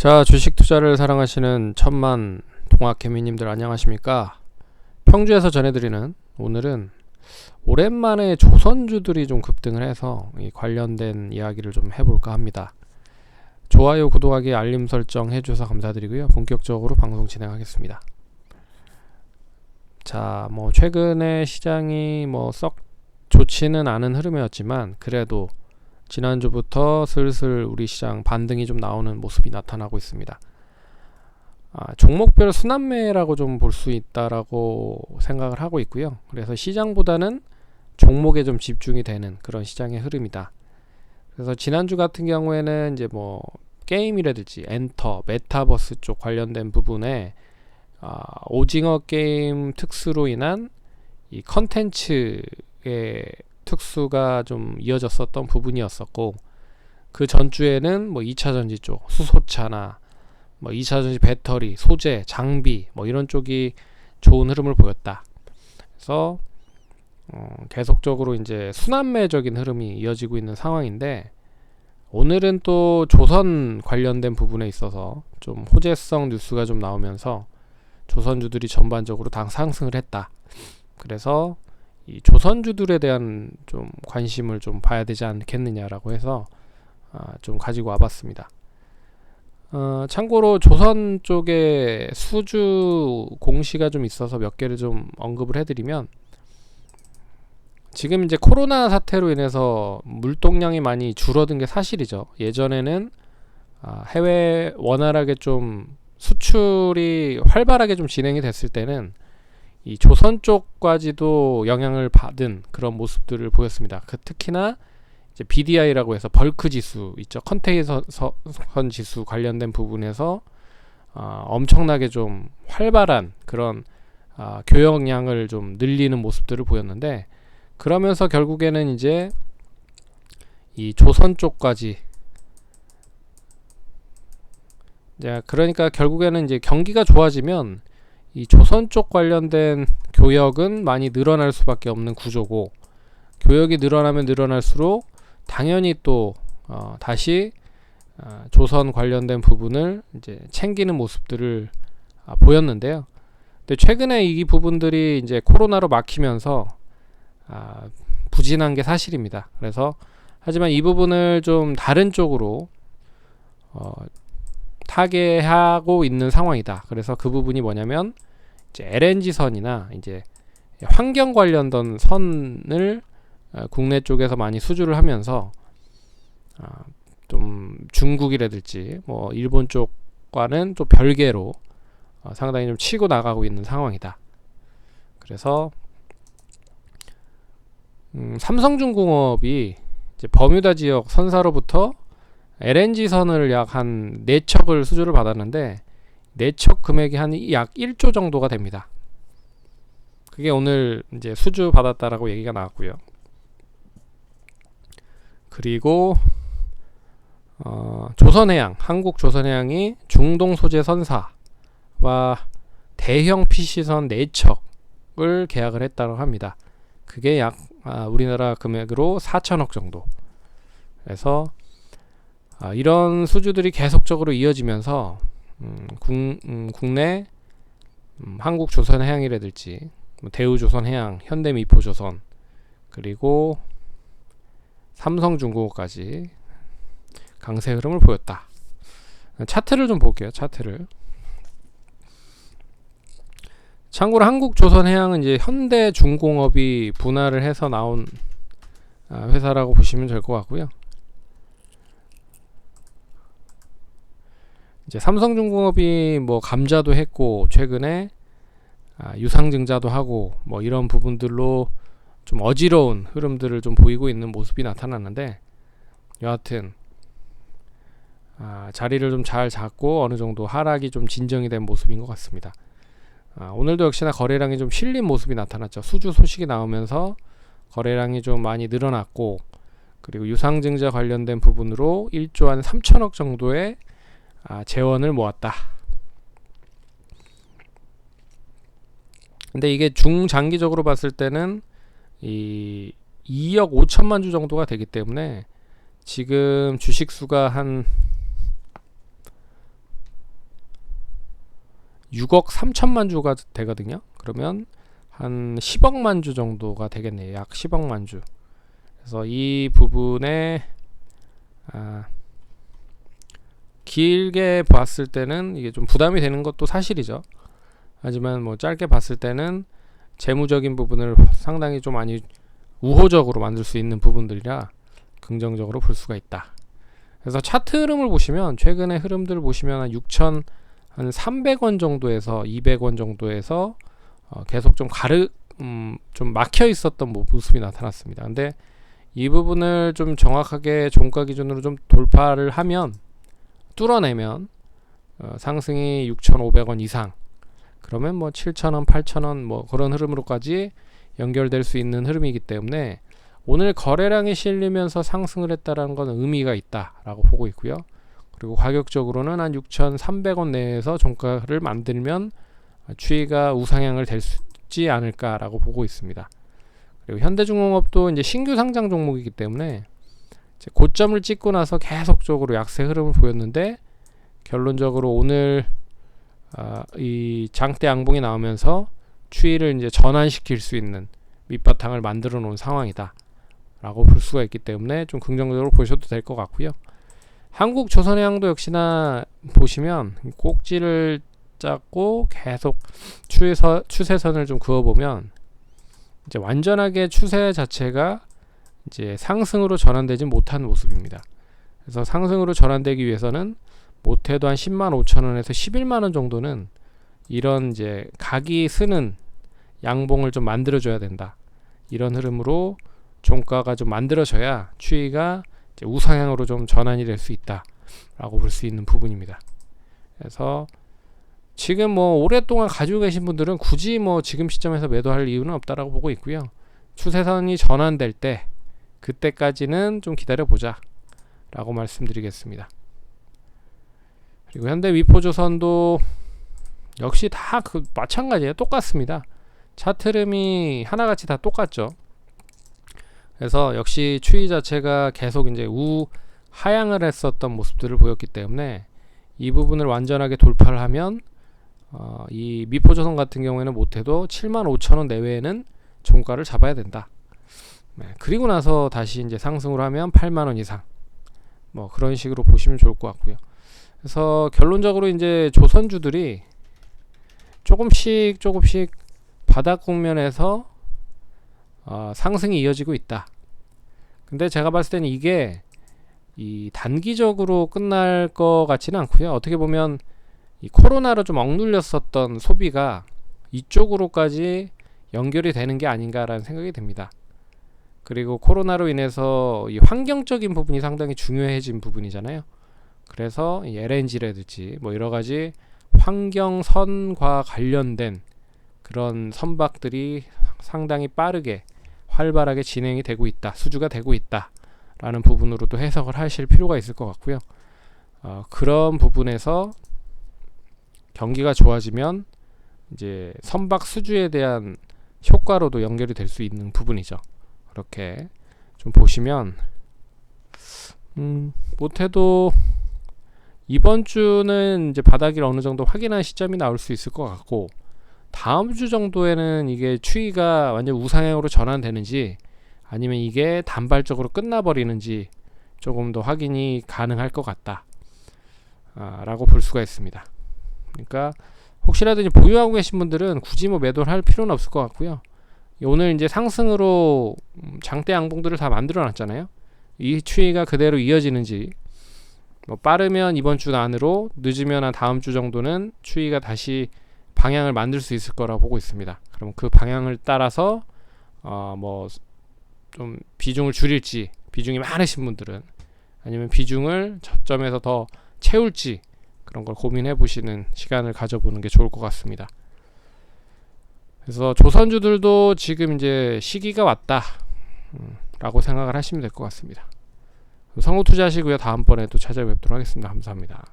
자, 주식 투자를 사랑하시는 천만 동학개미님들 안녕하십니까? 평주에서 전해드리는 오늘은 오랜만에 조선주들이 좀 급등을 해서 이 관련된 이야기를 좀 해볼까 합니다. 좋아요, 구독하기, 알림 설정 해주셔서 감사드리고요. 본격적으로 방송 진행하겠습니다. 자, 최근에 시장이 썩 좋지는 않은 흐름이었지만 그래도 지난주부터 슬슬 우리 시장 반등이 좀 나오는 모습이 나타나고 있습니다. 종목별 순환매라고 좀 볼 수 있다라고 생각을 하고 있고요. 그래서 시장보다는 종목에 좀 집중이 되는 그런 시장의 흐름이다. 그래서 지난주 같은 경우에는 이제 게임이라든지 엔터, 메타버스 쪽 관련된 부분에 오징어 게임 특수로 인한 이 컨텐츠의 특수가 좀 이어졌었던 부분이었었고, 그 전주에는 2차전지 쪽 수소차나 2차전지 배터리, 소재, 장비 이런 쪽이 좋은 흐름을 보였다. 그래서 계속적으로 이제 순환매적인 흐름이 이어지고 있는 상황인데, 오늘은 또 조선 관련된 부분에 있어서 좀 호재성 뉴스가 좀 나오면서 조선주들이 전반적으로 다 상승을 했다. 그래서 이 조선주들에 대한 좀 관심을 좀 봐야 되지 않겠느냐라고 해서 좀 가지고 와봤습니다. 참고로 조선 쪽에 수주 공시가 좀 있어서 몇 개를 좀 언급을 해드리면, 지금 이제 코로나 사태로 인해서 물동량이 많이 줄어든 게 사실이죠. 예전에는 해외 원활하게 좀 수출이 활발하게 좀 진행이 됐을 때는 이 조선 쪽까지도 영향을 받은 그런 모습들을 보였습니다. 특히나 이제 BDI라고 해서 벌크 지수 있죠. 컨테이너 선 지수 관련된 부분에서 엄청나게 좀 활발한 그런 교역량을 좀 늘리는 모습들을 보였는데, 그러면서 결국에는 이제 이 조선 쪽까지, 그러니까 결국에는 이제 경기가 좋아지면 이 조선 쪽 관련된 교역은 많이 늘어날 수밖에 없는 구조고, 교역이 늘어나면 늘어날수록 당연히 또 다시 조선 관련된 부분을 이제 챙기는 모습들을 보였는데요. 근데 최근에 이 부분들이 이제 코로나로 막히면서 부진한 게 사실입니다. 그래서 하지만 이 부분을 좀 다른 쪽으로 타개하고 있는 상황이다. 그래서 그 부분이 뭐냐면, 이제 LNG 선이나 이제 환경 관련된 선을 국내 쪽에서 많이 수주를 하면서 좀 중국이라든지 일본 쪽과는 또 별개로 상당히 좀 치고 나가고 있는 상황이다. 그래서 삼성중공업이 이제 버뮤다 지역 선사로부터 LNG 선을 약 한 4척을 수주를 받았는데, 4척 금액이 한 약 1조 정도가 됩니다. 그게 오늘 이제 수주 받았다라고 얘기가 나왔고요. 그리고 조선해양, 한국조선해양이 중동 소재 선사와 대형 PC선 4척을 계약을 했다고 합니다. 그게 약 우리나라 금액으로 4천억 정도. 그래서 이런 수주들이 계속적으로 이어지면서 국내 한국조선해양이라든지 대우조선해양, 현대미포조선, 그리고 삼성중공업까지 강세 흐름을 보였다. 차트를 좀 볼게요. 차트를. 참고로 한국조선해양은 이제 현대중공업이 분할을 해서 나온 회사라고 보시면 될 것 같고요. 이제 삼성중공업이 감자도 했고, 최근에 유상증자도 하고 이런 부분들로 좀 어지러운 흐름들을 좀 보이고 있는 모습이 나타났는데, 여하튼 자리를 좀 잘 잡고 어느 정도 하락이 좀 진정이 된 모습인 것 같습니다. 오늘도 역시나 거래량이 좀 실린 모습이 나타났죠. 수주 소식이 나오면서 거래량이 좀 많이 늘어났고, 그리고 유상증자 관련된 부분으로 1조 한 3천억 정도의 재원을 모았다. 근데 이게 중장기적으로 봤을 때는 이 2억 5천만 주 정도가 되기 때문에 지금 주식 수가 한 6억 3천만 주가 되거든요. 그러면 한 10억만 주 정도가 되겠네요. 약 10억만 주. 그래서 이 부분에 길게 봤을 때는 이게 좀 부담이 되는 것도 사실이죠. 하지만 뭐 짧게 봤을 때는 재무적인 부분을 상당히 좀 많이 우호적으로 만들 수 있는 부분들이라 긍정적으로 볼 수가 있다. 그래서 차트 흐름을 보시면 최근의 흐름들을 보시면 한 6,300원 정도에서 200원 정도에서 계속 좀 좀 막혀 있었던 모습이 나타났습니다. 근데 이 부분을 좀 정확하게 종가 기준으로 좀 돌파를 하면, 뚫어내면 상승이 6,500원 이상, 그러면 뭐 7,000원, 8,000원 뭐 그런 흐름으로까지 연결될 수 있는 흐름이기 때문에 오늘 거래량이 실리면서 상승을 했다라는 건 의미가 있다라고 보고 있고요. 그리고 가격적으로는 한 6,300원 내에서 종가를 만들면 추이가 우상향을 될 수 있지 않을까라고 보고 있습니다. 그리고 현대중공업도 이제 신규 상장 종목이기 때문에 이제 고점을 찍고 나서 계속적으로 약세 흐름을 보였는데, 결론적으로 오늘 이 장대 양봉이 나오면서 추이를 이제 전환시킬 수 있는 밑바탕을 만들어 놓은 상황이다 라고 볼 수가 있기 때문에 좀 긍정적으로 보셔도 될 것 같고요. 한국조선해양도 역시나 보시면 꼭지를 잡고 계속 추세선을 좀 그어보면 이제 완전하게 추세 자체가 이제 상승으로 전환되지 못한 모습입니다. 그래서 상승으로 전환되기 위해서는 못해도 한 10만 5천 원에서 11만 원 정도는 이런 이제 각이 쓰는 양봉을 좀 만들어줘야 된다. 이런 흐름으로 종가가 좀 만들어져야 추이가 이제 우상향으로 좀 전환이 될 수 있다라고 볼 수 있는 부분입니다. 그래서 지금 뭐 오랫동안 가지고 계신 분들은 굳이 뭐 지금 시점에서 매도할 이유는 없다라고 보고 있고요. 추세선이 전환될 때 그때까지는 좀 기다려 보자 라고 말씀드리겠습니다. 그리고 현대 위포조선도 역시 다 마찬가지예요. 똑같습니다. 차트 흐름이 하나같이 다 똑같죠. 그래서 역시 추이 자체가 계속 이제 하향을 했었던 모습들을 보였기 때문에 이 부분을 완전하게 돌파를 하면 이 미포조선 같은 경우에는 못해도 75,000원 내외에는 종가를 잡아야 된다. 그리고 나서 다시 이제 상승을 하면 8만원 이상, 뭐 그런 식으로 보시면 좋을 것 같고요. 그래서 결론적으로 이제 조선주들이 조금씩 바닥 국면에서 상승이 이어지고 있다. 근데 제가 봤을 때는 이게 이 단기적으로 끝날 것 같지는 않고요. 어떻게 보면 이 코로나로 좀 억눌렸었던 소비가 이쪽으로까지 연결이 되는 게 아닌가라는 생각이 듭니다. 그리고 코로나로 인해서 이 환경적인 부분이 상당히 중요해진 부분이잖아요. 그래서 이 LNG라든지 뭐 여러 가지 환경선과 관련된 그런 선박들이 상당히 빠르게 활발하게 진행이 되고 있다, 수주가 되고 있다 라는 부분으로도 해석을 하실 필요가 있을 것 같고요. 그런 부분에서 경기가 좋아지면 이제 선박 수주에 대한 효과로도 연결이 될 수 있는 부분이죠. 그렇게 좀 보시면 못해도 이번 주는 이제 바닥을 어느 정도 확인한 시점이 나올 수 있을 것 같고, 다음 주 정도에는 이게 추이가 완전 우상향으로 전환되는지 아니면 이게 단발적으로 끝나버리는지 조금 더 확인이 가능할 것 같다 라고 볼 수가 있습니다. 그러니까 혹시라도 이제 보유하고 계신 분들은 굳이 뭐 매도를 할 필요는 없을 것 같고요. 오늘 이제 상승으로 장대 양봉들을 다 만들어 놨잖아요. 이 추이가 그대로 이어지는지, 뭐 빠르면 이번 주 안으로, 늦으면 한 다음 주 정도는 추이가 다시 방향을 만들 수 있을 거라고 보고 있습니다. 그럼 그 방향을 따라서 뭐 좀 비중을 줄일지, 비중이 많으신 분들은, 아니면 비중을 저점에서 더 채울지, 그런 걸 고민해 보시는 시간을 가져보는 게 좋을 것 같습니다. 그래서 조선주들도 지금 이제 시기가 왔다 라고 생각을 하시면 될 것 같습니다. 성우 투자하시고요. 다음번에 또 찾아뵙도록 하겠습니다. 감사합니다.